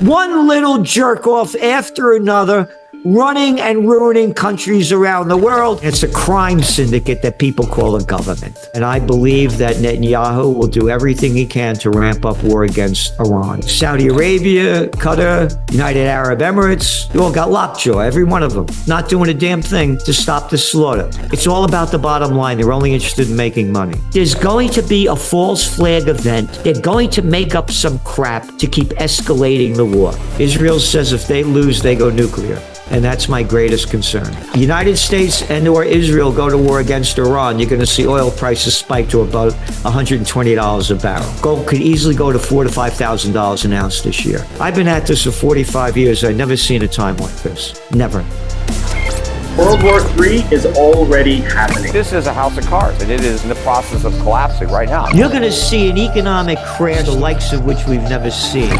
One little jerk off after another, running and ruining countries around the world. It's a crime syndicate that people call a government. And I believe that Netanyahu will do everything he can to ramp up war against Iran. Saudi Arabia, Qatar, United Arab Emirates, they all got lockjaw, every one of them, not doing a damn thing to stop the slaughter. It's all about the bottom line. They're only interested in making money. There's going to be a false flag event. They're going to make up some crap to keep escalating the war. Israel says if they lose, they go nuclear. And that's my greatest concern. The United States and or Israel go to war against Iran, you're going to see oil prices spike to about $120 a barrel. Gold could easily go to $4,000 to $5,000 an ounce this year. I've been at this for 45 years. I've never seen a time like this. Never. World War III is already happening. This is a house of cards, and it is in the process of collapsing right now. You're going to see an economic crash, the likes of which we've never seen.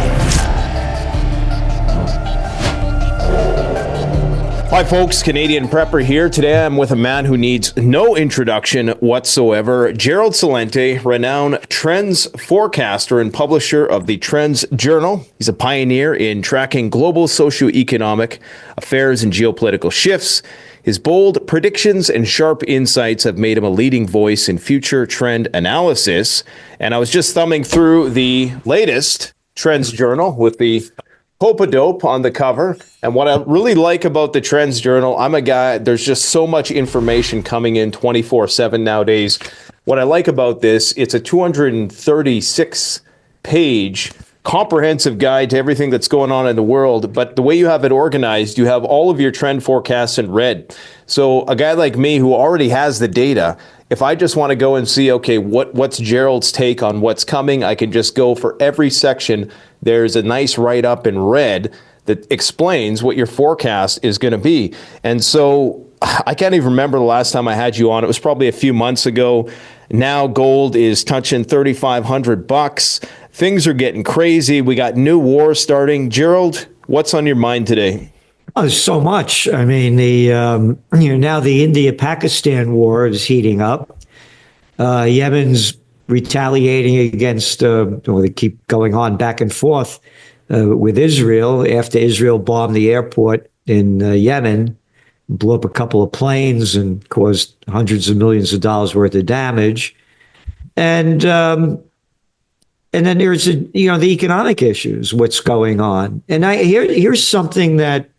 Hi folks, Canadian Prepper here. Today I'm with a man who needs no introduction whatsoever. Gerald Celente, renowned trends forecaster and publisher of the Trends Journal. He's a pioneer in tracking global socioeconomic affairs and geopolitical shifts. His bold predictions and sharp insights have made him a leading voice in future trend analysis. And I was just thumbing through the latest Trends Journal with the Hope-a-dope on the cover. And what I really like about the Trends Journal, I'm a guy, there's just so much information coming in 24/7 nowadays. What I like about this, it's a 236-page comprehensive guide to everything that's going on in the world. But the way you have it organized, you have all of your trend forecasts in red. So a guy like me who already has the data, if I just want to go and see, okay, what's Gerald's take on what's coming, I can just go for every section. There's a nice write-up in red that explains what your forecast is going to be. And so I can't even remember the last time I had you on. It was probably a few months ago. Now gold is touching $3,500. Things are getting crazy. We got new wars starting. Gerald, what's on your mind today? Oh, there's so much. I mean, now the India-Pakistan war is heating up. Yemen's retaliating against, they keep going on back and forth with Israel after Israel bombed the airport in Yemen, blew up a couple of planes and caused hundreds of millions of dollars worth of damage. And then there's the economic issues, what's going on. And here's something that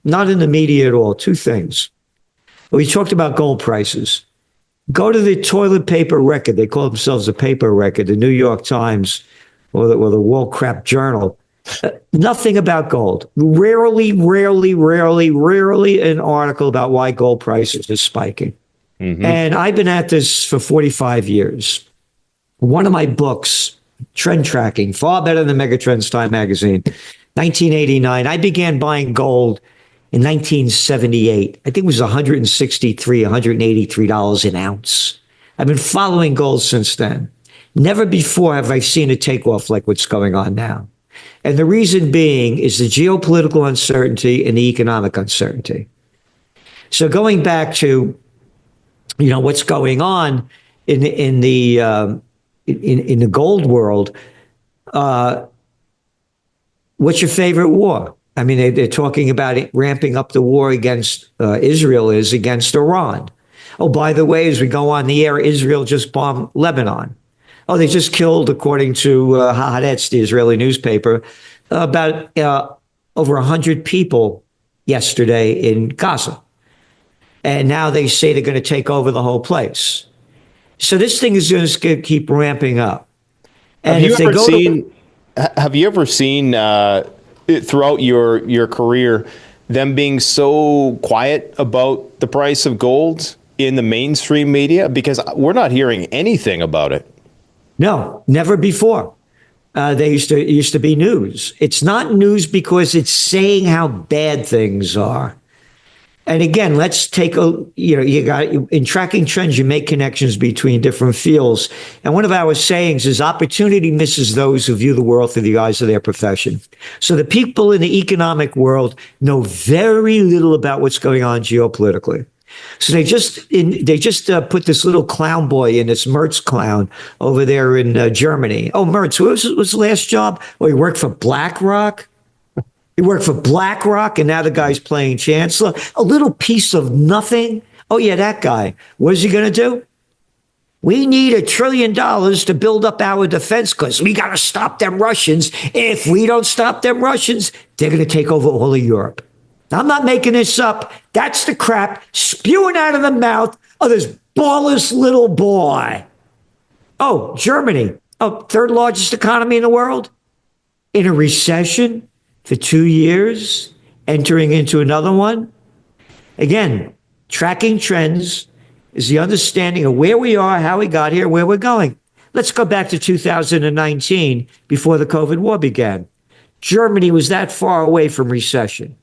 not in the media at all. Two things. We talked about gold prices. Go to the toilet paper record. They call themselves a paper record, the New York Times or the World Crap Journal. Nothing about gold. Rarely an article about why gold prices are spiking. Mm-hmm. And I've been at this for 45 years. One of my books, Trend Tracking, far better than Megatrends Time magazine, 1989. I began buying gold in 1978. I think it was $163, $183 an ounce. I've been following gold since then. Never before have I seen a takeoff like what's going on now. And the reason being is the geopolitical uncertainty and the economic uncertainty. So going back to, what's going on in the gold world, what's your favorite war? I mean, they're talking about it, ramping up the war against Israel is against Iran. Oh, by the way, as we go on the air, Israel just bombed Lebanon. Oh, they just killed, according to Haaretz, the Israeli newspaper, about over 100 people yesterday in Gaza. And now they say they're going to take over the whole place. So this thing is going to keep ramping up. And have you ever seen throughout your career them being so quiet about the price of gold in the mainstream media? Because we're not hearing anything about it. No, never before. It used to be news. It's not news because it's saying how bad things are. And again, let's take in tracking trends, you make connections between different fields. And one of our sayings is opportunity misses those who view the world through the eyes of their profession. So the people in the economic world know very little about what's going on geopolitically. So they just put this little clown boy in, this Mertz clown over there in Germany. Oh, Mertz, what was his last job? Oh, he worked for BlackRock. He worked for BlackRock, and now the guy's playing chancellor. A little piece of nothing. Oh, yeah, that guy. What is he going to do? We need $1 trillion to build up our defense because we got to stop them Russians. If we don't stop them Russians, they're going to take over all of Europe. I'm not making this up. That's the crap spewing out of the mouth of this ballless little boy. Oh, Germany. Oh, third largest economy in the world. In a recession for 2 years, entering into another one. Again, tracking trends is the understanding of where we are, how we got here, where we're going. Let's go back to 2019, before the COVID war began. Germany was that far away from recession.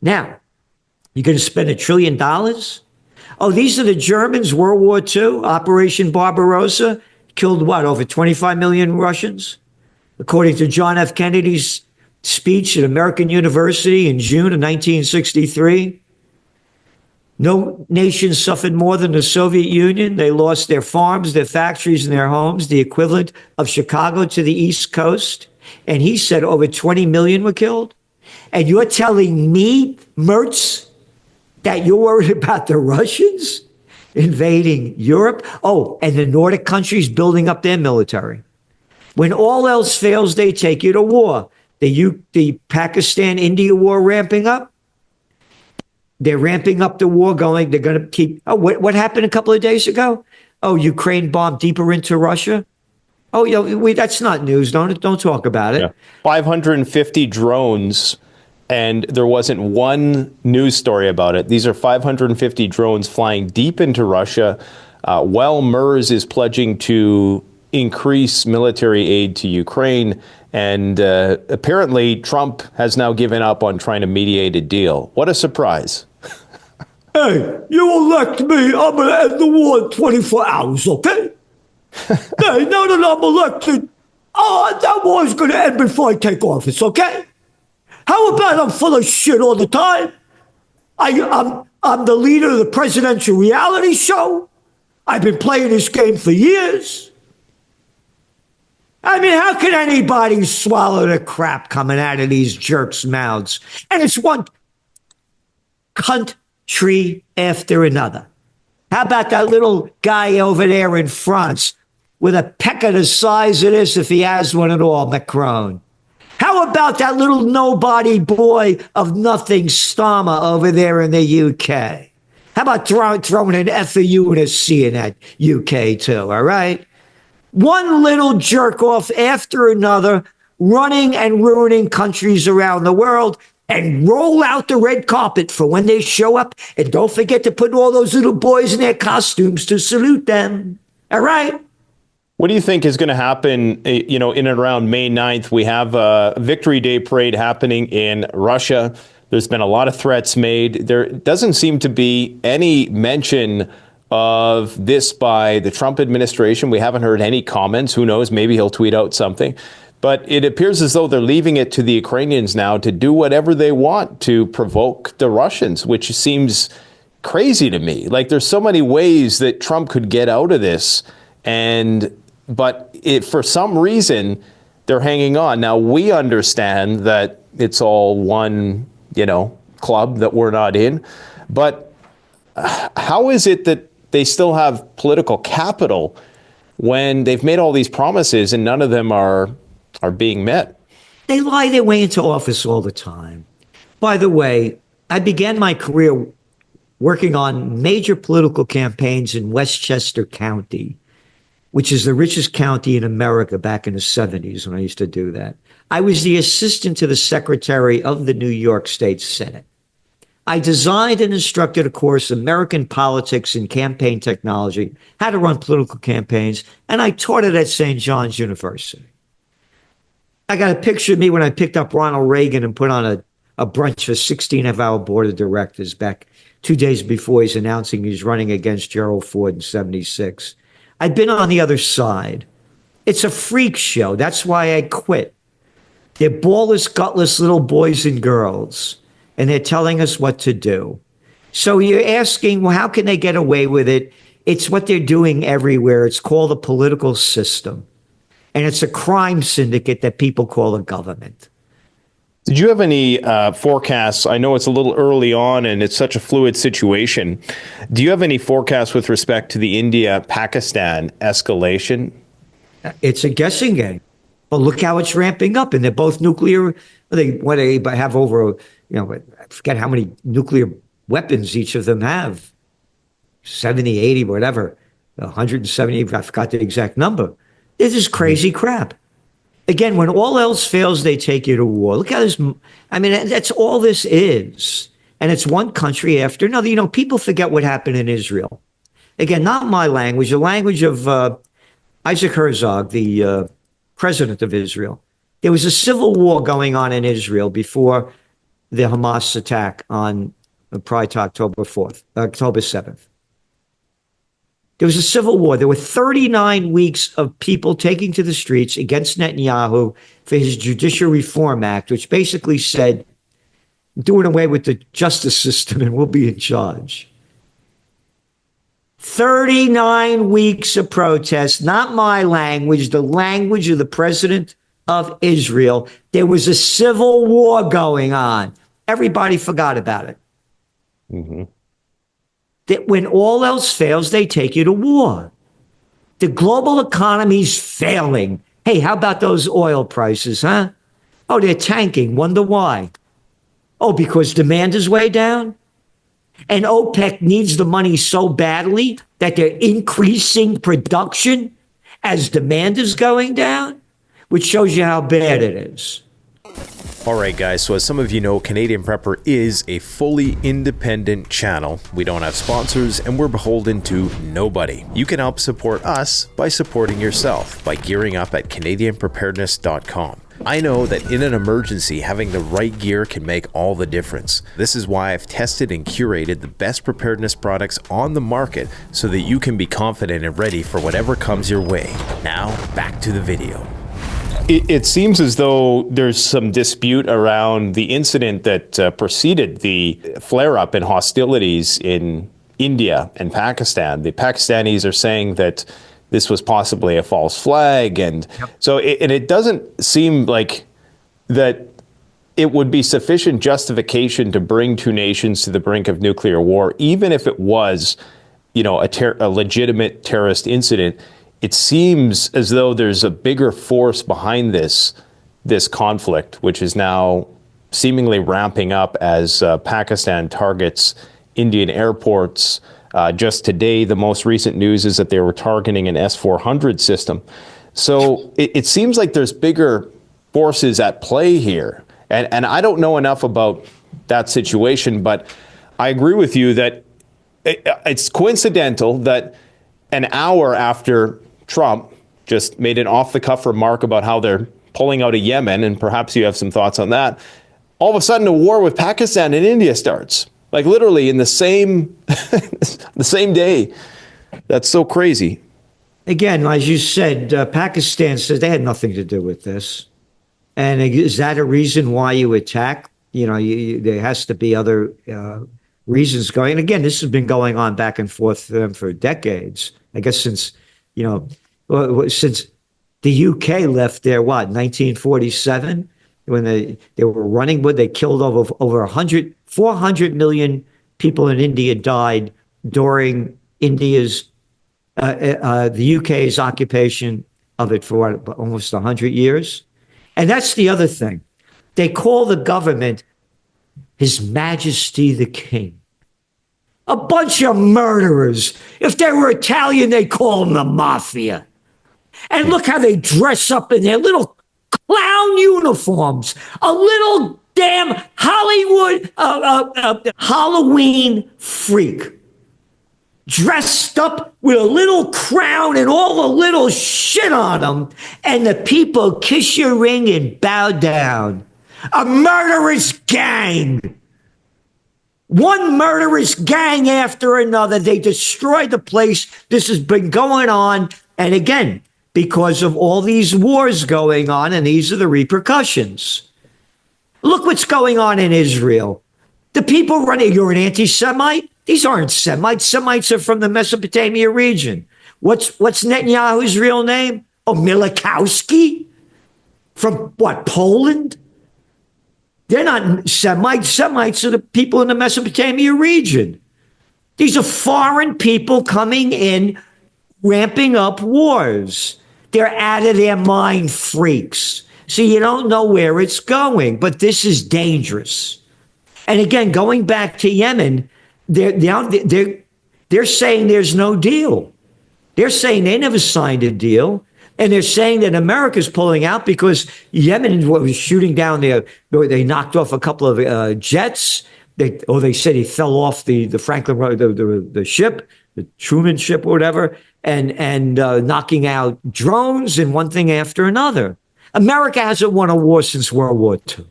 Now, you're going to spend $1 trillion? Oh, these are the Germans, World War II, Operation Barbarossa, killed what, over 25 million Russians? According to John F. Kennedy's speech at American University in June of 1963. No nation suffered more than the Soviet Union. They lost their farms, their factories, and their homes, the equivalent of Chicago to the East Coast. And he said over 20 million were killed. And you're telling me, Mertz, that you're worried about the Russians invading Europe? Oh, and the Nordic countries building up their military. When all else fails, they take you to war. The Pakistan-India war ramping up. They're ramping up the war going. They're going to keep. Oh, what happened a couple of days ago? Oh, Ukraine bombed deeper into Russia. Oh, yeah, that's not news. Don't talk about it. Yeah. 550 drones, and there wasn't one news story about it. These are 550 drones flying deep into Russia. While MERS is pledging to increase military aid to Ukraine, and apparently Trump has now given up on trying to mediate a deal. What a surprise. Hey, you elect me, I'm going to end the war in 24 hours, okay? Hey, now that I'm elected, that war's going to end before I take office, okay? How about I'm full of shit all the time? I'm the leader of the presidential reality show. I've been playing this game for years. I mean, how can anybody swallow the crap coming out of these jerks' mouths? And it's one country after another. How about that little guy over there in France with a pecker the size of this, if he has one at all, Macron? How about that little nobody boy of nothing, Starmer, over there in the UK? How about throwing an F, a U, and a C in that UK too, all right? One little jerk off after another, running and ruining countries around the world, and roll out the red carpet for when they show up. And don't forget to put all those little boys in their costumes to salute them. All right? What do you think is going to happen, in and around May 9th? We have a Victory Day parade happening in Russia. There's been a lot of threats made. There doesn't seem to be any mention of this by the Trump administration. We haven't heard any comments. Who knows? Maybe he'll tweet out something. But it appears as though they're leaving it to the Ukrainians now to do whatever they want to provoke the Russians, which seems crazy to me. Like, there's so many ways that Trump could get out of this. But for some reason, they're hanging on. Now, we understand that it's all one, club that we're not in. But how is it that they still have political capital when they've made all these promises and none of them are being met? They lie their way into office all the time. By the way, I began my career working on major political campaigns in Westchester County, which is the richest county in America, back in the 70s when I used to do that. I was the assistant to the secretary of the New York State Senate. I designed and instructed a course, American Politics and Campaign Technology, how to run political campaigns, and I taught it at St. John's University. I got a picture of me when I picked up Ronald Reagan and put on a brunch for 16 of our board of directors back 2 days before he's announcing he's running against Gerald Ford in 76. I've been on the other side. It's a freak show. That's why I quit. They're ballless, gutless little boys and girls, and they're telling us what to do. So you're asking, well, how can they get away with it? It's what they're doing everywhere. It's called the political system. And it's a crime syndicate that people call a government. Did you have any forecasts? I know it's a little early on and it's such a fluid situation. Do you have any forecasts with respect to the India-Pakistan escalation? It's a guessing game. But look how it's ramping up, and they're both nuclear. They have over, I forget how many nuclear weapons each of them have. 70, 80, whatever. 170, I forgot the exact number. This is crazy crap. Again, when all else fails, they take you to war. Look how this, that's all this is. And it's one country after another. People forget what happened in Israel. Again, not my language, the language of Isaac Herzog, the president of Israel. There was a civil war going on in Israel before the Hamas attack on prior to October 7th. There was a civil war. There were 39 weeks of people taking to the streets against Netanyahu for his Judicial Reform Act, which basically said, doing away with the justice system and we'll be in charge. 39 weeks of protest, not my language, the language of the president of Israel. There was a civil war going on. Everybody forgot about it. Mm-hmm. That when all else fails, they take you to war. The global economy's failing. Hey, how about those oil prices, huh? Oh, they're tanking. Wonder why? Oh, because demand is way down? And OPEC needs the money so badly that they're increasing production as demand is going down, which shows you how bad it is. All right, guys, so as some of you know, Canadian Prepper is a fully independent channel. We don't have sponsors and we're beholden to nobody. You can help support us by supporting yourself by gearing up at CanadianPreparedness.com. I know that in an emergency, having the right gear can make all the difference. This is why I've tested and curated the best preparedness products on the market so that you can be confident and ready for whatever comes your way. Now, back to the video. It seems as though there's some dispute around the incident that preceded the flare-up in hostilities in India and Pakistan. The Pakistanis are saying that this was possibly a false flag, and so it doesn't seem like that it would be sufficient justification to bring two nations to the brink of nuclear war, even if it was, a legitimate terrorist incident. It seems as though there's a bigger force behind this conflict, which is now seemingly ramping up as Pakistan targets Indian airports. Just today, the most recent news is that they were targeting an S-400 system. So it seems like there's bigger forces at play here. And I don't know enough about that situation, but I agree with you that it's coincidental that an hour after Trump just made an off-the-cuff remark about how they're pulling out of Yemen, and perhaps you have some thoughts on that, all of a sudden a war with Pakistan and India starts. Like literally in the same the same day. That's so crazy. Again, as you said, Pakistan says they had nothing to do with this. And is that a reason why you attack? There has to be other reasons going. And again, this has been going on back and forth for decades. I guess since the UK left there, 1947? When they were running, they killed over 400 million people in India died during India's, the UK's occupation of it for almost 100 years. And that's the other thing. They call the government His Majesty the King. A bunch of murderers. If they were Italian, they call them the mafia. And look how they dress up in their little clown uniforms, a little damn Hollywood Halloween freak, dressed up with a little crown and all the little shit on them, and the people kiss your ring and bow down. A murderous gang. One murderous gang after another. They destroyed the place. This has been going on, and again, because of all these wars going on, and these are the repercussions. Look what's going on in Israel. The people running, you're an anti-Semite? These aren't Semites. Semites are from the Mesopotamia region. What's Netanyahu's real name? Oh, Milikowski? From what, Poland? They're not Semites. Semites are the people in the Mesopotamia region. These are foreign people coming in, ramping up wars. They're out of their mind freaks. So you don't know where it's going, but this is dangerous. And again, going back to Yemen, they're saying there's no deal. They're saying they never signed a deal. And they're saying that America's pulling out because Yemen was shooting down they knocked off a couple of jets. They said he fell off the Franklin, the ship, the Truman ship or whatever, and knocking out drones and one thing after another. America hasn't won a war since World War II.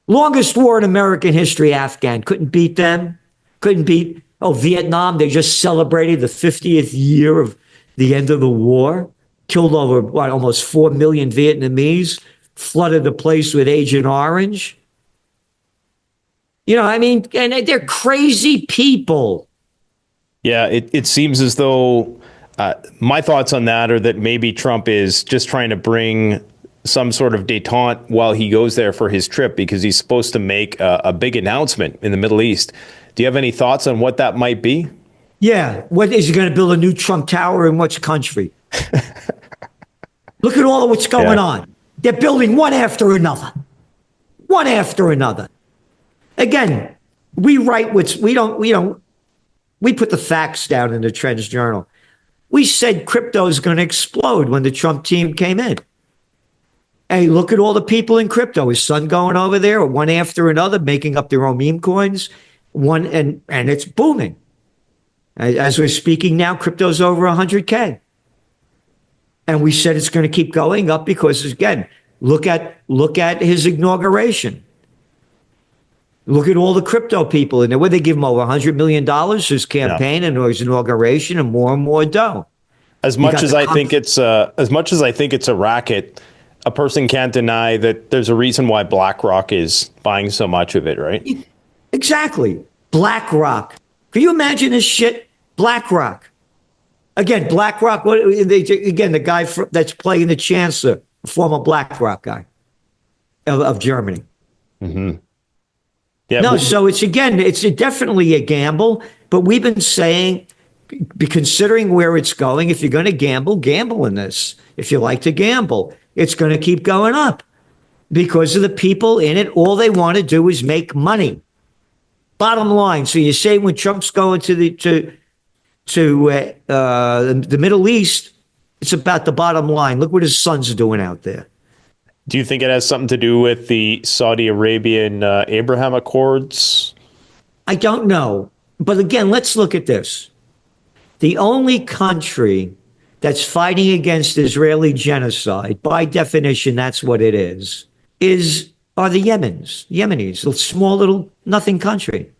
Longest war in American history, Afghan. Couldn't beat them. Couldn't beat, Vietnam. They just celebrated the 50th year of the end of the war. Killed over, almost 4 million Vietnamese. Flooded the place with Agent Orange. And they're crazy people. Yeah, it seems as though my thoughts on that are that maybe Trump is just trying to bring some sort of detente while he goes there for his trip because he's supposed to make a big announcement in the Middle East. Do you have any thoughts on what that might be? Yeah. What is he going to build a new Trump Tower in which country? Look at all of what's going on. They're building one after another. One after another. Again, we write we put the facts down in the Trends Journal. We said crypto is going to explode when the Trump team came in. Hey, look at all the people in crypto. His son going over there, one after another, making up their own meme coins. And it's booming. As we're speaking now, crypto's over 100K. And we said it's going to keep going up because, again, look at his inauguration. Look at all the crypto people in there. Where they give him over $100 million for his campaign and his inauguration, and more dough. As much as I think it's a racket, a person can't deny that there's a reason why BlackRock is buying so much of it, right? Exactly. BlackRock. Can you imagine this shit? BlackRock. Again, BlackRock. The guy that's playing the chancellor, a former BlackRock guy of Germany. Mm-hmm. Yeah. No, so it's definitely a gamble. But we've been saying, considering where it's going, if you're going to gamble in this. If you like to gamble, it's going to keep going up because of the people in it. All they want to do is make money. Bottom line. So you say when Trump's going to the Middle East, it's about the bottom line. Look what his sons are doing out there. Do you think it has something to do with the Saudi Arabian Abraham Accords? I don't know. But again, let's look at this. The only country that's fighting against Israeli genocide, by definition, that's what it are the Yemenis, a small little nothing country.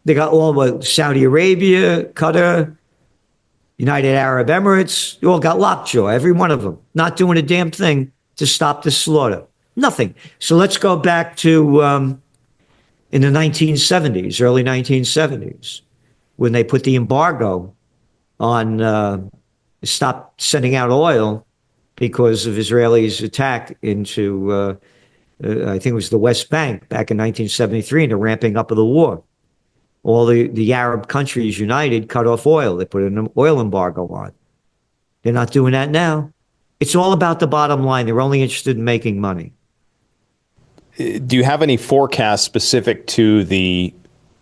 They got all Saudi Arabia, Qatar, United Arab Emirates. They all got lockjaw, every one of them, not doing a damn thing to stop the slaughter. Nothing. So let's go back to in the 1970s, early 1970s, when they put the embargo on stop sending out oil because of Israelis' attack into, I think it was the West Bank back in 1973, and the ramping up of the war. All the Arab countries united, cut off oil. They put an oil embargo on. They're not doing that now. It's all about the bottom line. They're only interested in making money. Do you have any forecast specific to the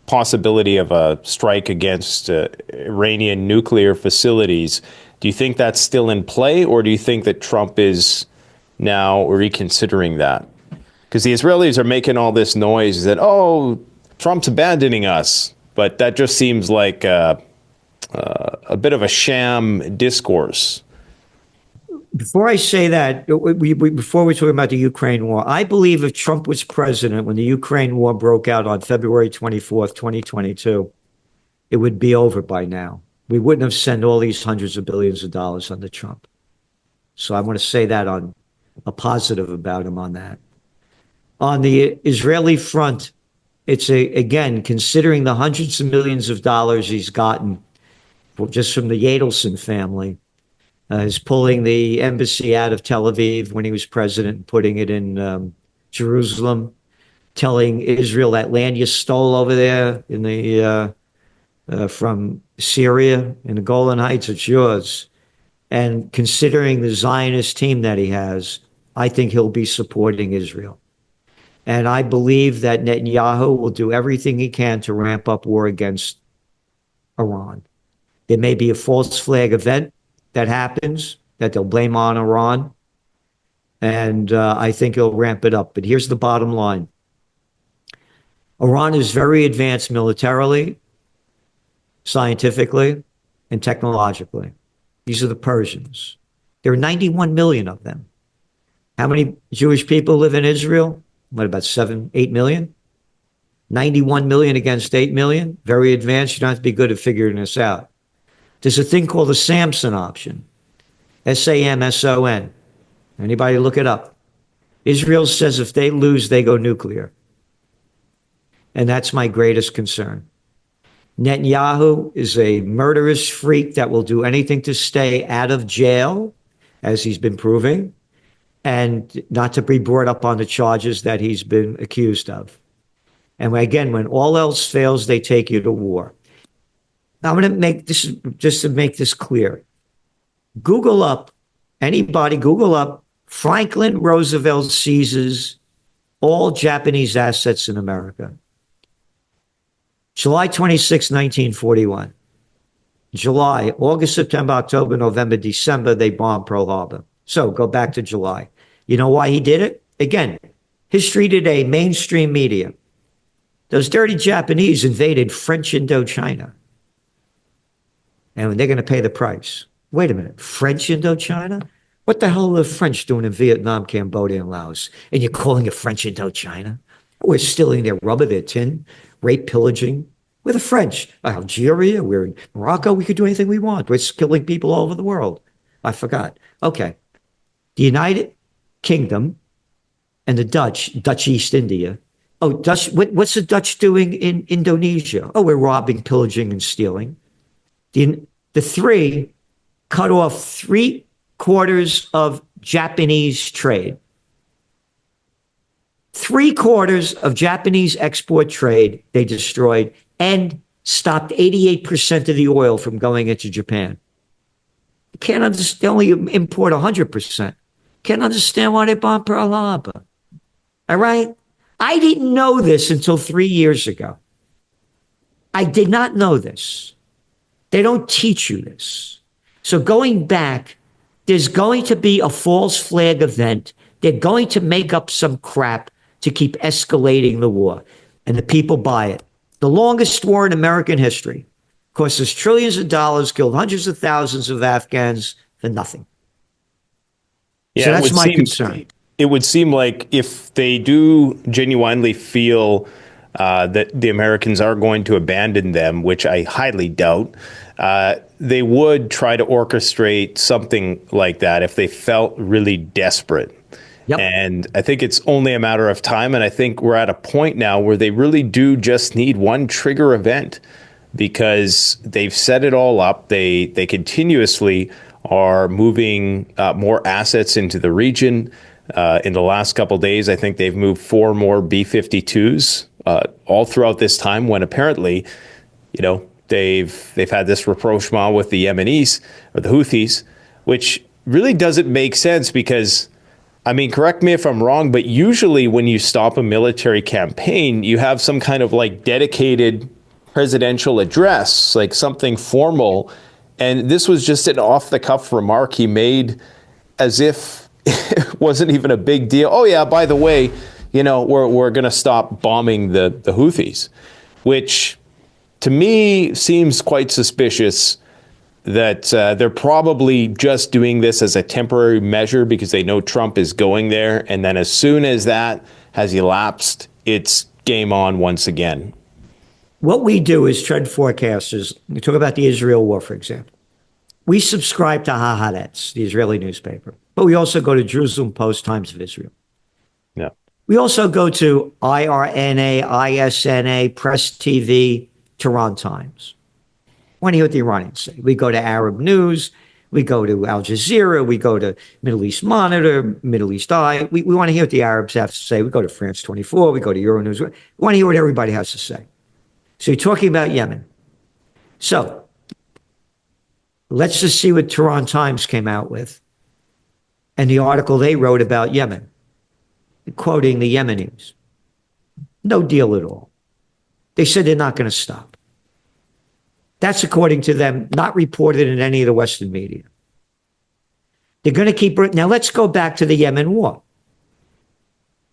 possibility of a strike against Iranian nuclear facilities? Do you think that's still in play, or do you think that Trump is now reconsidering that? Because the Israelis are making all this noise that, Trump's abandoning us. But that just seems like a bit of a sham discourse. Before I say that, before we're talking about the Ukraine war, I believe if Trump was president when the Ukraine war broke out on February 24th, 2022, it would be over by now. We wouldn't have sent all these hundreds of billions of dollars under Trump. So I want to say that on a positive about him on that. On the Israeli front, it's again, considering the hundreds of millions of dollars he's gotten just from the Yadelson family, is pulling the embassy out of Tel Aviv when he was president and putting it in Jerusalem, telling Israel that land you stole over there in the from Syria in the Golan Heights, it's yours. And considering the Zionist team that he has, I think he'll be supporting Israel. And I believe that Netanyahu will do everything he can to ramp up war against Iran. There may be a false flag event that happens that they'll blame on Iran. And I think he'll ramp it up. But here's the bottom line. Iran is very advanced militarily, scientifically, and technologically. These are the Persians. There are 91 million of them. How many Jewish people live in Israel? What, about 7, 8 million? 91 million against 8 million? Very advanced. You don't have to be good at figuring this out. There's a thing called the Samson option. SAMSON. Anybody look it up? Israel says if they lose, they go nuclear. And that's my greatest concern. Netanyahu is a murderous freak that will do anything to stay out of jail, as he's been proving, and not to be brought up on the charges that he's been accused of. And again, when all else fails, they take you to war. Now, I'm going to make this, just to make this clear. Google up Franklin Roosevelt seizes all Japanese assets in America. July 26, 1941. July, August, September, October, November, December, they bombed Pearl Harbor. So go back to July. You know why he did it? Again, History Today, mainstream media. Those dirty Japanese invaded French Indochina. And they're going to pay the price. Wait a minute, French Indochina? What the hell are the French doing in Vietnam, Cambodia, and Laos? And you're calling it French Indochina? We're stealing their rubber, their tin, rape, pillaging. We're the French. Algeria, we're in Morocco. We could do anything we want. We're killing people all over the world. I forgot. Okay. The United Kingdom and the Dutch East India. Oh, Dutch. What's the Dutch doing in Indonesia? Oh, we're robbing, pillaging, and stealing. The three cut off 3/4 of Japanese trade. 3/4 of Japanese export trade they destroyed and stopped 88% of the oil from going into Japan. You can't understand, they only import 100%. Can't understand why they bombed Pearl Harbor. All right? I didn't know this until 3 years ago. I did not know this. They don't teach you this. So going back, there's going to be a false flag event. They're going to make up some crap to keep escalating the war. And the people buy it. The longest war in American history. Cost us trillions of dollars, killed hundreds of thousands of Afghans for nothing. Yeah, so that's my concern. It would seem like if they do genuinely feel that the Americans are going to abandon them, which I highly doubt, they would try to orchestrate something like that if they felt really desperate. Yep. And I think it's only a matter of time. And I think we're at a point now where they really do just need one trigger event, because they've set it all up. They continuously are moving more assets into the region. In the last couple of days, I think they've moved 4 more B-52s all throughout this time, when apparently, they've had this rapprochement with the Yemenis or the Houthis, which really doesn't make sense because, I mean, correct me if I'm wrong, but usually when you stop a military campaign, you have some kind of like dedicated presidential address, like something formal. And this was just an off-the-cuff remark he made as if it wasn't even a big deal. Oh, yeah, by the way, we're going to stop bombing the Houthis, which to me seems quite suspicious that they're probably just doing this as a temporary measure because they know Trump is going there. And then as soon as that has elapsed, it's game on once again. What we do as trend forecasters, we talk about the Israel war, for example. We subscribe to Haaretz, the Israeli newspaper, but we also go to Jerusalem Post, Times of Israel. Yeah. We also go to IRNA, ISNA, Press TV, Tehran Times. I want to hear what the Iranians say. We go to Arab News. We go to Al Jazeera. We go to Middle East Monitor, Middle East Eye. We want to hear what the Arabs have to say. We go to France 24. We go to Euronews. We want to hear what everybody has to say. So you're talking about Yemen. So let's just see what Tehran Times came out with and the article they wrote about Yemen, quoting the Yemenis. No deal at all. They said they're not going to stop. That's according to them, not reported in any of the Western media. They're going to keep. Now let's go back to the Yemen war.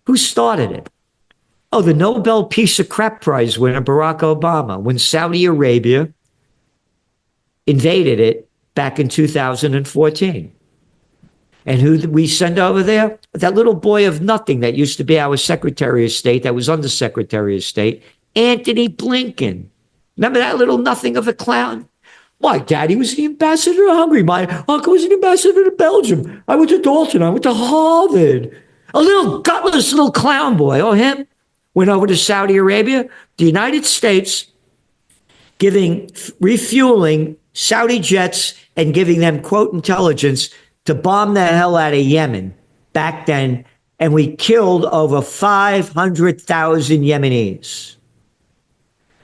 Who started it? Oh, the Nobel Peace of Crap Prize winner, Barack Obama, when Saudi Arabia invaded it back in 2014. And who did we send over there? That little boy of nothing that used to be our Secretary of State, that was Undersecretary of State, Anthony Blinken. Remember that little nothing of a clown? My daddy was the ambassador to Hungary. My uncle was an ambassador to Belgium. I went to Dalton. I went to Harvard. A little gutless little clown boy. Oh, him went over to Saudi Arabia. The United States refueling Saudi jets and giving them, quote, intelligence to bomb the hell out of Yemen back then. And we killed over 500,000 Yemenis.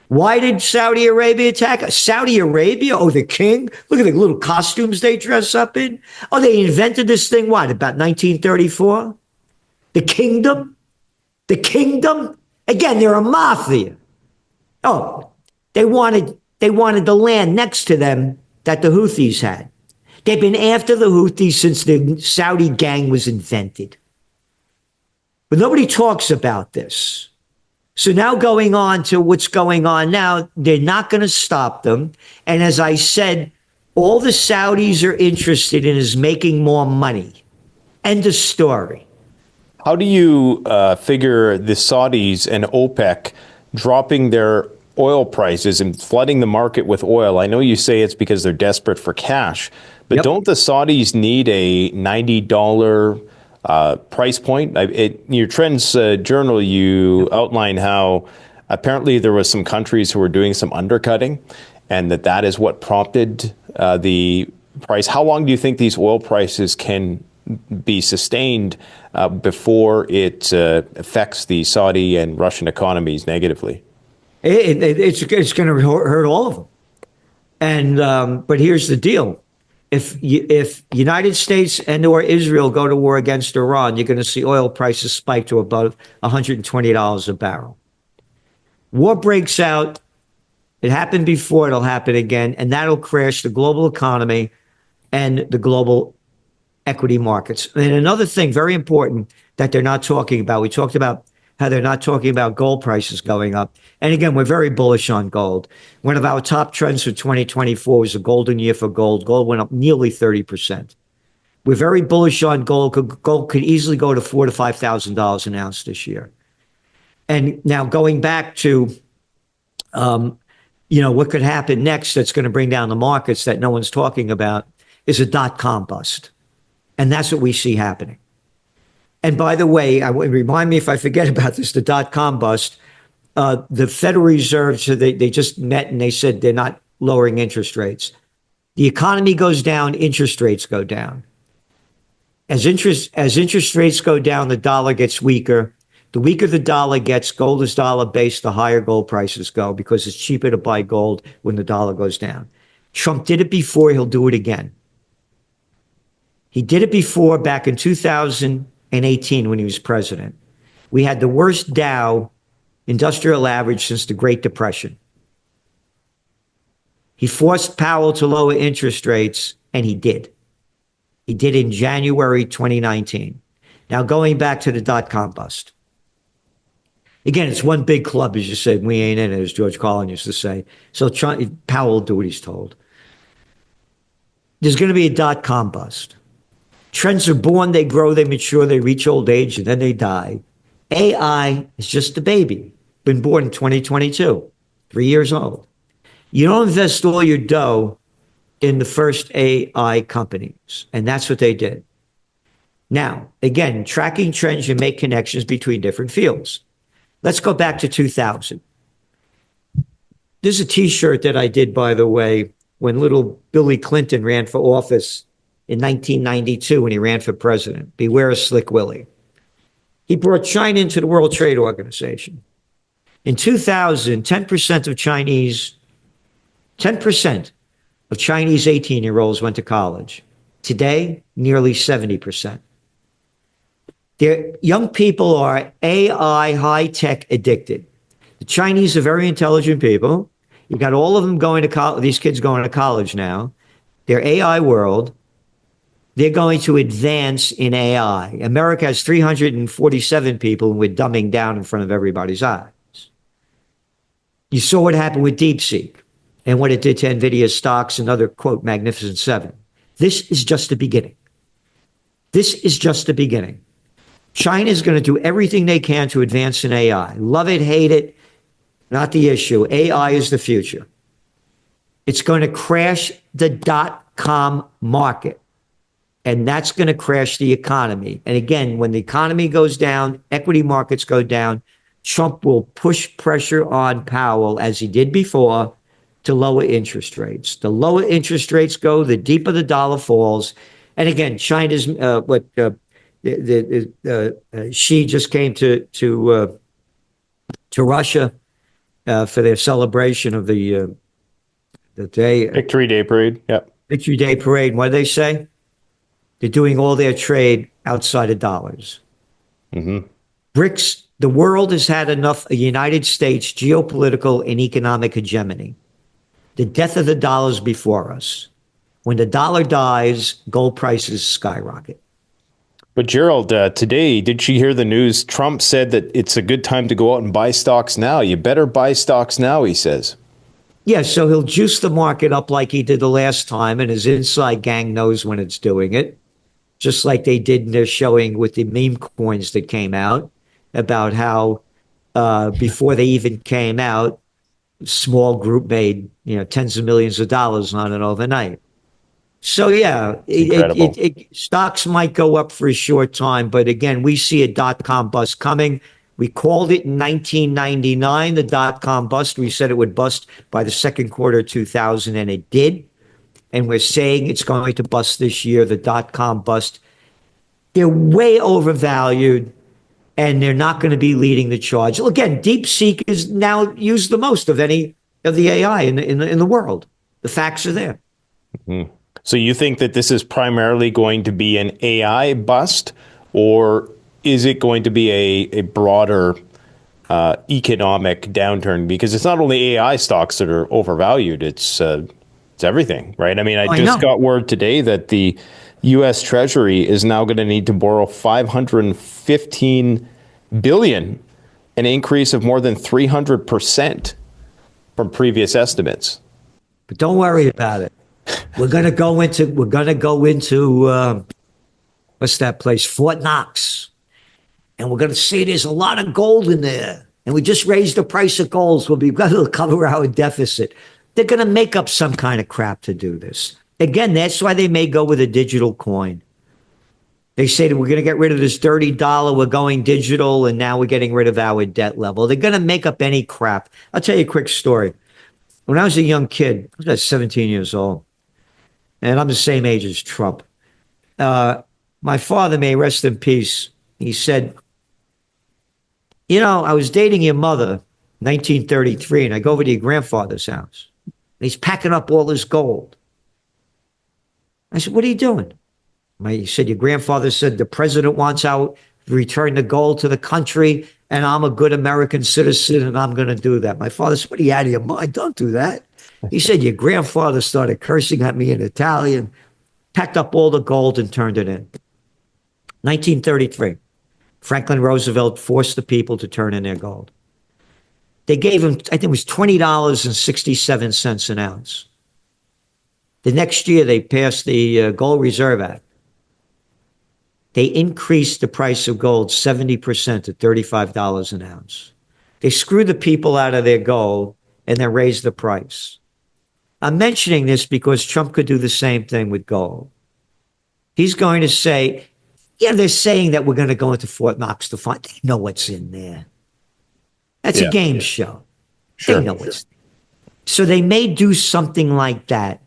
Why did Saudi Arabia attack us? Saudi Arabia? Oh, the king? Look at the little costumes they dress up in. Oh, they invented this thing, what, about 1934? The kingdom? The kingdom? Again, they're a mafia. Oh, they wanted the land next to them that the Houthis had. They've been after the Houthis since the Saudi gang was invented. But nobody talks about this. So now going on to what's going on now, they're not going to stop them. And as I said, all the Saudis are interested in is making more money. End of story. How do you figure the Saudis and OPEC dropping their oil prices and flooding the market with oil? I know you say it's because they're desperate for cash, but Don't the Saudis need a $90 price point? In your Trends Journal, you outline how apparently there was some countries who were doing some undercutting, and that is what prompted the price. How long do you think these oil prices can be sustained before it affects the Saudi and Russian economies negatively? It's going to hurt all of them. And but here's the deal. If United States and or Israel go to war against Iran, you're going to see oil prices spike to about $120 a barrel. War breaks out. It happened before. It'll happen again. And that'll crash the global economy and the global equity markets. And another thing very important that they're not talking about, we talked about how they're not talking about gold prices going up. And again, we're very bullish on gold. One of our top trends for 2024 was a golden year for gold. Gold went up nearly 30%. We're very bullish on gold. Gold could easily go to $4,000 to $5,000 an ounce this year. And now going back to, what could happen next that's going to bring down the markets that no one's talking about is a dot-com bust. And that's what we see happening. And by the way, remind me if I forget about this, the dot-com bust, the Federal Reserve, so they just met and they said they're not lowering interest rates. The economy goes down, interest rates go down. As interest rates go down, the dollar gets weaker. The weaker the dollar gets, gold is dollar-based, the higher gold prices go because it's cheaper to buy gold when the dollar goes down. Trump did it before, he'll do it again. He did it before back in 2018 when he was president. We had the worst Dow industrial average since the Great Depression. He forced Powell to lower interest rates, and he did. He did in January 2019. Now, going back to the dot-com bust. Again, it's one big club, as you said. We ain't in it, as George Carlin used to say. So Powell will do what he's told. There's going to be a dot-com bust. Trends are born, they grow, they mature, they reach old age, and then they die. AI is just a baby. Been born in 2022, 3 years old. You don't invest all your dough in the first AI companies, and that's what they did. Now, again, tracking trends, you make connections between different fields. Let's go back to 2000. This is a T-shirt that I did, by the way, when little Billy Clinton ran for office in 1992 when he ran for president. Beware of Slick Willie. He brought China into the World Trade Organization. In 2000, 10% of Chinese 18-year-olds went to college. Today, nearly 70%. Their young people are AI high-tech addicted. The Chinese are very intelligent people. You got all of them going to college, these kids going to college now. Their AI world, they're going to advance in AI. America has 347 people, and we're dumbing down in front of everybody's eyes. You saw what happened with DeepSeek and what it did to NVIDIA stocks and other, quote, magnificent seven. This is just the beginning. This is just the beginning. China is going to do everything they can to advance in AI. Love it, hate it, not the issue. AI is the future. It's going to crash the .com market, and that's going to crash the economy. And again, when the economy goes down, equity markets go down, Trump will push pressure on Powell, as he did before, to lower interest rates. The lower interest rates go, the deeper the dollar falls. And again, China's Xi just came to Russia for their celebration of the day Victory Day parade. Yep. Victory Day parade. What do they say? They're doing all their trade outside of dollars. Mm-hmm. BRICS. The world has had enough of the United States geopolitical and economic hegemony. The death of the dollar is before us. When the dollar dies, gold prices skyrocket. But Gerald, today, did you hear the news? Trump said that it's a good time to go out and buy stocks now. You better buy stocks now, he says. Yeah, so he'll juice the market up like he did the last time, and his inside gang knows when it's doing it, just like they did in their showing with the meme coins that came out about how before they even came out, small group made tens of millions of dollars on it overnight. So yeah, stocks might go up for a short time, but again, we see a .com bust coming. We called it in 1999, the .com bust. We said it would bust by the second quarter of 2000, and it did. And we're saying it's going to bust this year, the .com bust. They're way overvalued, and they're not going to be leading the charge. Again, DeepSeek is now used the most of any of the AI in the world. The facts are there. Mm-hmm. So you think that this is primarily going to be an AI bust, or is it going to be a broader economic downturn? Because it's not only AI stocks that are overvalued, it's everything, right? I mean, I just got word today that the U.S. Treasury is now going to need to borrow $515 billion, an increase of more than 300% from previous estimates. But don't worry about it. We're going to go into what's that place? Fort Knox. And we're going to see there's a lot of gold in there. And we just raised the price of gold, so we'll be able to cover our deficit. They're going to make up some kind of crap to do this. Again, that's why they may go with a digital coin. They say that we're going to get rid of this dirty dollar, we're going digital, and now we're getting rid of our debt level. They're going to make up any crap. I'll tell you a quick story. When I was a young kid, I was about 17 years old, and I'm the same age as Trump. My father, may rest in peace, he said, I was dating your mother, 1933, and I go over to your grandfather's house. And he's packing up all his gold. I said, what are you doing? He said, your grandfather said the president wants out to return the gold to the country, and I'm a good American citizen, and I'm going to do that. My father said, what are you out of your mind? Don't do that. He said, your grandfather started cursing at me in Italian, packed up all the gold and turned it in. 1933. Franklin Roosevelt forced the people to turn in their gold. They gave him, I think it was $20.67 an ounce. The next year, they passed the Gold Reserve Act. They increased the price of gold 70% to $35 an ounce. They screwed the people out of their gold and then raised the price. I'm mentioning this because Trump could do the same thing with gold. He's going to say, they're saying that we're going to go into Fort Knox to find. They know what's in there. That's a game show. Sure. They know what's there. So they may do something like that.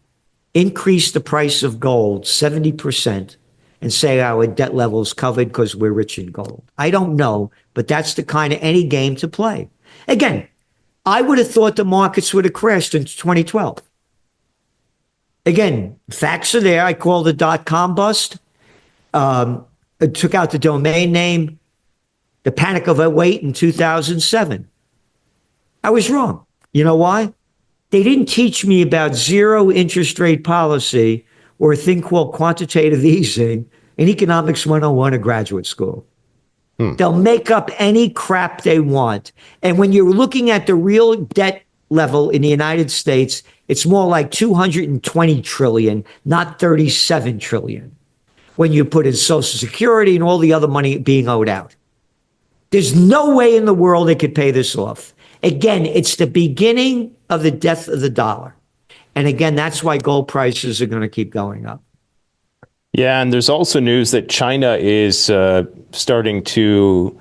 increase the price of gold 70% and say our debt level is covered because we're rich in gold? I don't know, but that's the kind of any game to play. Again, I would have thought the markets would have crashed in 2012. Again, facts are there. I call the dot-com bust. It took out the domain name, the panic of 08 in 2007. I was wrong. You know why? They didn't teach me about zero interest rate policy or a thing called quantitative easing in Economics 101 at graduate school. They'll make up any crap they want. And when you're looking at the real debt level in the United States, it's more like 220 trillion, not 37 trillion. When you put in Social Security and all the other money being owed out. There's no way in the world they could pay this off. Again, it's the beginning of the death of the dollar. And again, that's why gold prices are going to keep going up. Yeah, and there's also news that China is starting to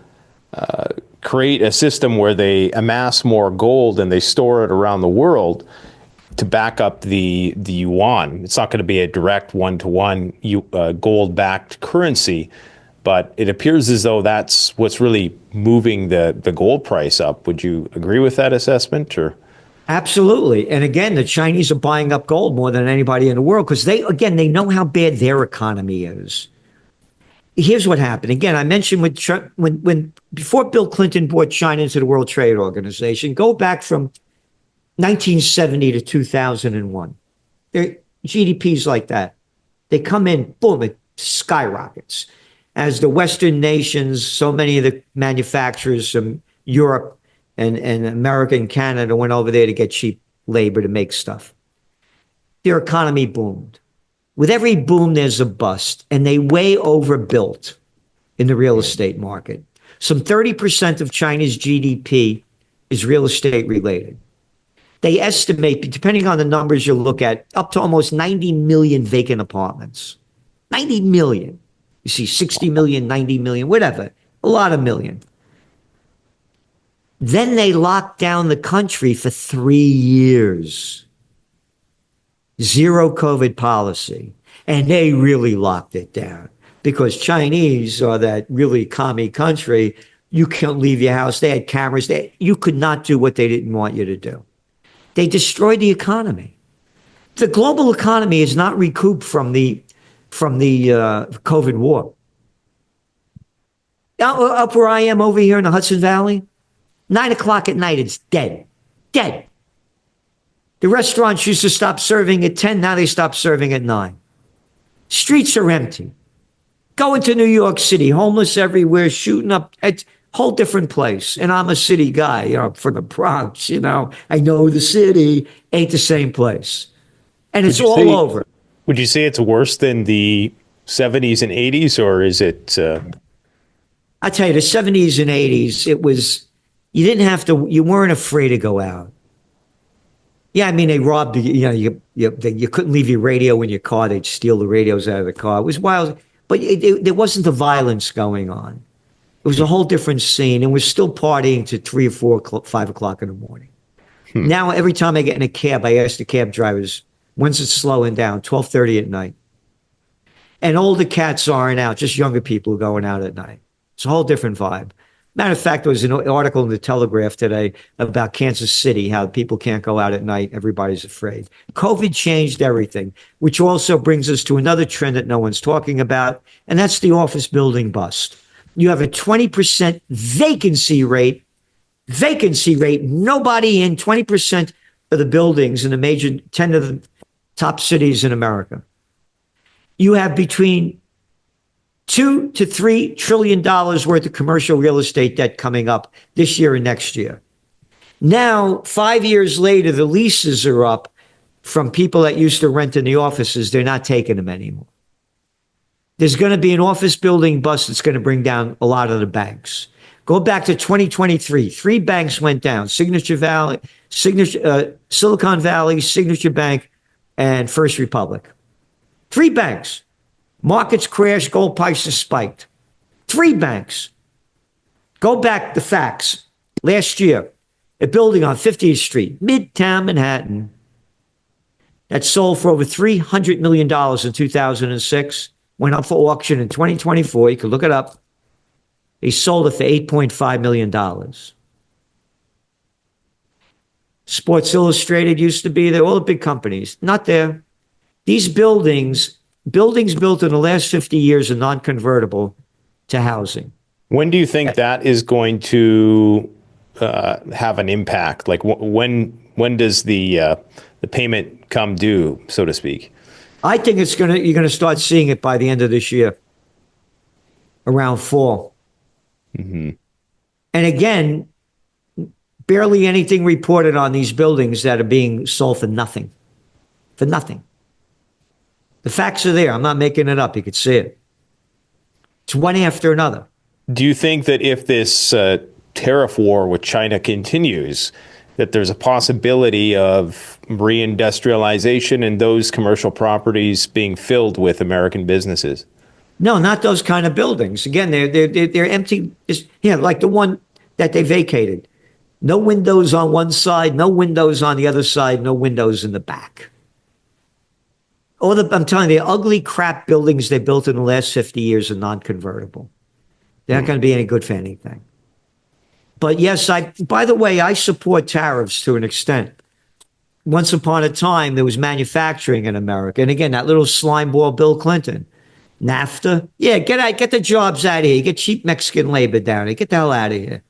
create a system where they amass more gold and they store it around the world to back up the yuan. It's not going to be a direct one-to-one gold-backed currency, but it appears as though that's what's really moving the gold price up. Would you agree with that assessment? Or Absolutely. And again, the Chinese are buying up gold more than anybody in the world because they know how bad their economy is. Here's what happened. Again, I mentioned when before Bill Clinton brought China into the World Trade Organization, go back from 1970 to 2001. Their GDPs like that. They come in, boom, it skyrockets. As the Western nations, so many of the manufacturers from Europe and America and Canada went over there to get cheap labor to make stuff. Their economy boomed. With every boom, there's a bust, and they way overbuilt in the real estate market. Some 30% of China's GDP is real estate related. They estimate, depending on the numbers you look at, up to almost 90 million vacant apartments. 90 million. You see 60 million, 90 million, whatever. A lot of million. Then they locked down the country for 3 years. Zero COVID policy. And they really locked it down because Chinese are that really commie country. You can't leave your house. They had cameras. You could not do what they didn't want you to do. They destroyed the economy. The global economy is not recouped from the COVID war. Up where I am over here in the Hudson Valley, 9 o'clock at night, it's dead. Dead. The restaurants used to stop serving at 10. Now they stop serving at 9. Streets are empty. Go into New York City, homeless everywhere, shooting up. It's a whole different place. And I'm a city guy, from the Bronx, I know the city ain't the same place. And it's all over. Would you say it's worse than the 70s and 80s, or is it? I tell you, the 70s and 80s, it was, you weren't afraid to go out. Yeah, I mean, they robbed you. You couldn't leave your radio in your car. They'd steal the radios out of the car. It was wild, but there wasn't the violence going on. It was a whole different scene, and we're still partying to 3 or 4, 5 o'clock in the morning. Now, every time I get in a cab, I ask the cab drivers, when's it slowing down? 12:30 at night. And older cats aren't out, just younger people going out at night. It's a whole different vibe. Matter of fact, there was an article in the Telegraph today about Kansas City, how people can't go out at night. Everybody's afraid. COVID changed everything, which also brings us to another trend that no one's talking about, and that's the office building bust. You have a 20% vacancy rate. Nobody in 20% of the buildings in the major 10 of the top cities in America. You have between $2 to $3 trillion worth of commercial real estate debt coming up this year and next year. Now, 5 years later, the leases are up from people that used to rent in the offices. They're not taking them anymore. There's going to be an office building bust that's going to bring down a lot of the banks. Go back to 2023. 3 banks went down: Silicon Valley, Signature Bank, and First Republic. 3 banks. Markets crashed, gold prices spiked. 3 banks. Go back the facts. Last year, a building on 50th Street, Midtown Manhattan, that sold for over $300 million in 2006, went up for auction in 2024. You can look it up. They sold it for $8.5 million. Sports Illustrated used to be there, all the big companies, not there. These buildings built in the last 50 years are non-convertible to housing. When do you think that is going to have an impact? Like when does the payment come due, so to speak? I think you're gonna start seeing it by the end of this year, around fall. Mm-hmm. And again, barely anything reported on these buildings that are being sold for nothing. For nothing. The facts are there. I'm not making it up. You could see it. It's one after another. Do you think that if this tariff war with China continues, that there's a possibility of reindustrialization and those commercial properties being filled with American businesses? No, not those kind of buildings. Again, they're empty. Like the one that they vacated. No windows on one side, no windows on the other side, no windows in the back. I'm telling you, the ugly crap buildings they built in the last 50 years are non-convertible. They're not going to be any good for anything. But yes, by the way, I support tariffs to an extent. Once upon a time, there was manufacturing in America. And again, that little slimeball Bill Clinton. NAFTA. Yeah, get the jobs out of here. Get cheap Mexican labor down here. Get the hell out of here.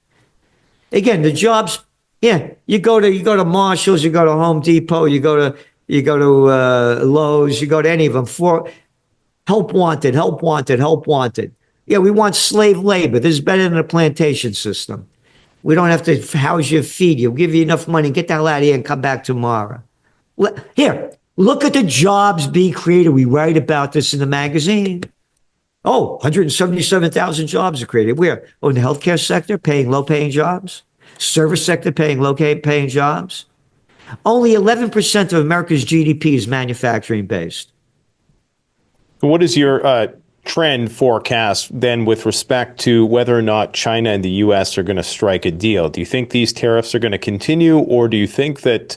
Again, the jobs, yeah, you go to Marshalls, you go to Home Depot, you go to Lowe's, you go to any of them for help wanted. Yeah, we want slave labor. This is better than a plantation system. We don't have to house you, feed you, give you enough money, get the hell out of here and come back tomorrow. Here, look at the jobs being created. We write about this in the magazine. Oh, 177,000 jobs are created. Where? Oh, in the healthcare sector, paying low-paying jobs. Service sector, paying low-paying jobs. Only 11% of America's GDP is manufacturing-based. What is your trend forecast then with respect to whether or not China and the U.S. are going to strike a deal? Do you think these tariffs are going to continue, or do you think that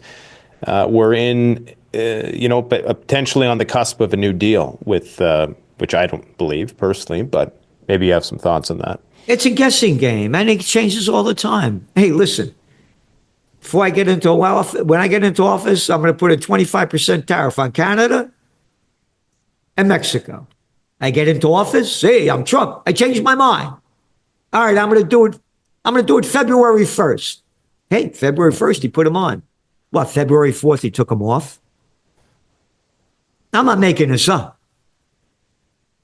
we're in, potentially on the cusp of a new deal with which I don't believe personally, but maybe you have some thoughts on that. It's a guessing game, and it changes all the time. Hey, listen, when I get into office, I'm going to put a 25% tariff on Canada and Mexico. I get into office, hey, I'm Trump. I changed my mind. All right, I'm going to do it February 1st. Hey, February 1st, he put them on. What, February 4th, he took them off? I'm not making this up.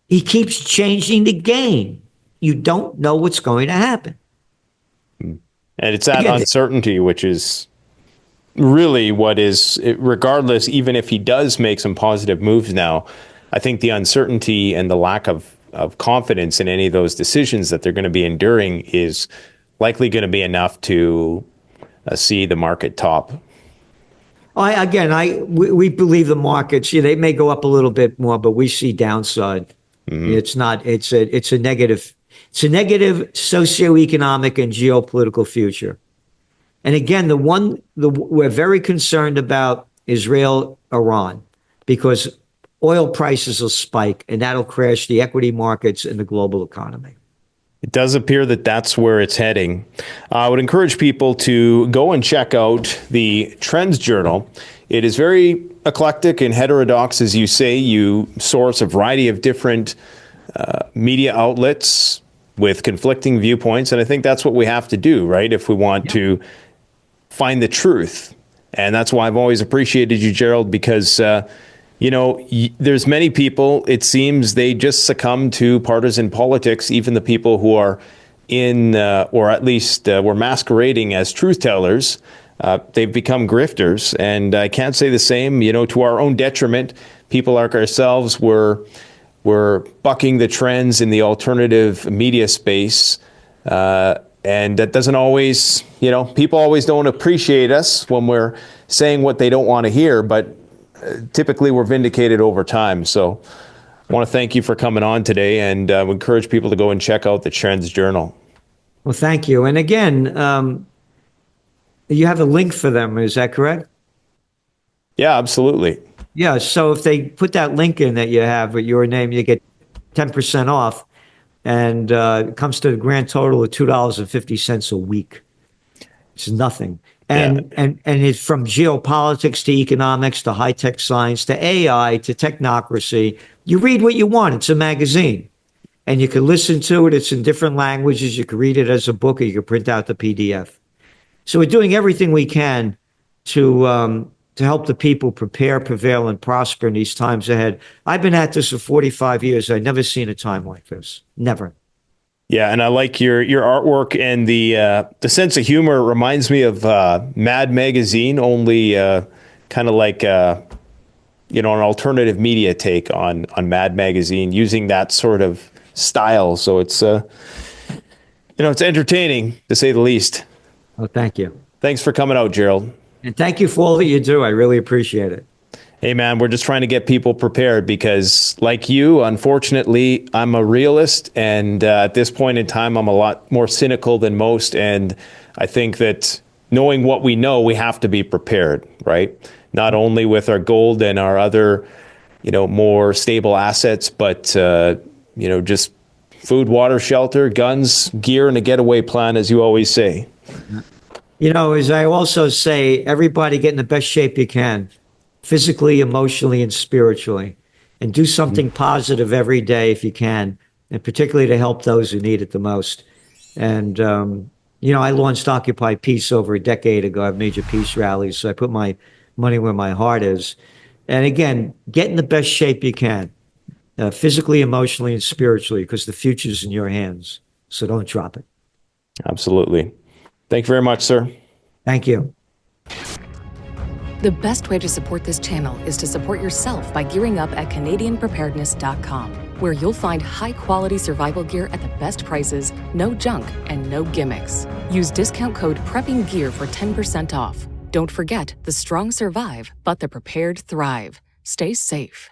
He keeps changing the game. You don't know what's going to happen. And it's that uncertainty, which is really what is, regardless, even if he does make some positive moves now, I think the uncertainty and the lack of confidence in any of those decisions that they're going to be enduring is likely going to be enough to see the market top. We believe the markets, they may go up a little bit more, but we see downside. Mm-hmm. It's a negative socioeconomic and geopolitical future. And again, we're very concerned about Israel, Iran, because oil prices will spike and that'll crash the equity markets and the global economy. It does appear that that's where it's heading. I would encourage people to go and check out the Trends Journal. It is very eclectic and heterodox, as you say. You source a variety of different media outlets with conflicting viewpoints. And I think that's what we have to do, right? If we want to find the truth. And that's why I've always appreciated you, Gerald, because there's many people, it seems they just succumb to partisan politics, even the people who are in, or at least were masquerading as truth tellers. They've become grifters. And I can't say the same, to our own detriment. People like ourselves were bucking the trends in the alternative media space. And that doesn't always, people always don't appreciate us when we're saying what they don't want to hear, but typically we're vindicated over time. So I want to thank you for coming on today, and we encourage people to go and check out the Trends Journal. Well, thank you. And again, you have a link for them. Is that correct? Yeah, absolutely. Yeah, so if they put that link in that you have with your name, you get 10% off, and it comes to a grand total of $2.50 a week. It's nothing. And it's from geopolitics to economics to high-tech science to AI to technocracy. You read what you want. It's a magazine. And you can listen to it. It's in different languages. You can read it as a book, or you can print out the PDF. So we're doing everything we can to help the people prepare, prevail, and prosper in these times ahead. I've been at this for 45 years. I've never seen a time like this. Never. Yeah, and I like your artwork, and the sense of humor reminds me of Mad Magazine, only kind of like an alternative media take on Mad Magazine, using that sort of style. So it's it's entertaining to say the least. Oh, thank you. Thanks for coming out, Gerald. And thank you for all that you do. I really appreciate it. Hey, man, we're just trying to get people prepared because, like you, unfortunately, I'm a realist. And at this point in time, I'm a lot more cynical than most. And I think that knowing what we know, we have to be prepared, right? Not only with our gold and our other, more stable assets, but, just food, water, shelter, guns, gear, and a getaway plan, as you always say. As I also say, everybody get in the best shape you can, physically, emotionally, and spiritually, and do something positive every day if you can, and particularly to help those who need it the most. And, I launched Occupy Peace over a decade ago. I have major peace rallies, so I put my money where my heart is. And again, get in the best shape you can, physically, emotionally, and spiritually, because the future's in your hands. So don't drop it. Absolutely. Thank you very much, sir. Thank you. The best way to support this channel is to support yourself by gearing up at CanadianPreparedness.com, where you'll find high-quality survival gear at the best prices, no junk, and no gimmicks. Use discount code PREPPINGGEAR for 10% off. Don't forget, the strong survive, but the prepared thrive. Stay safe.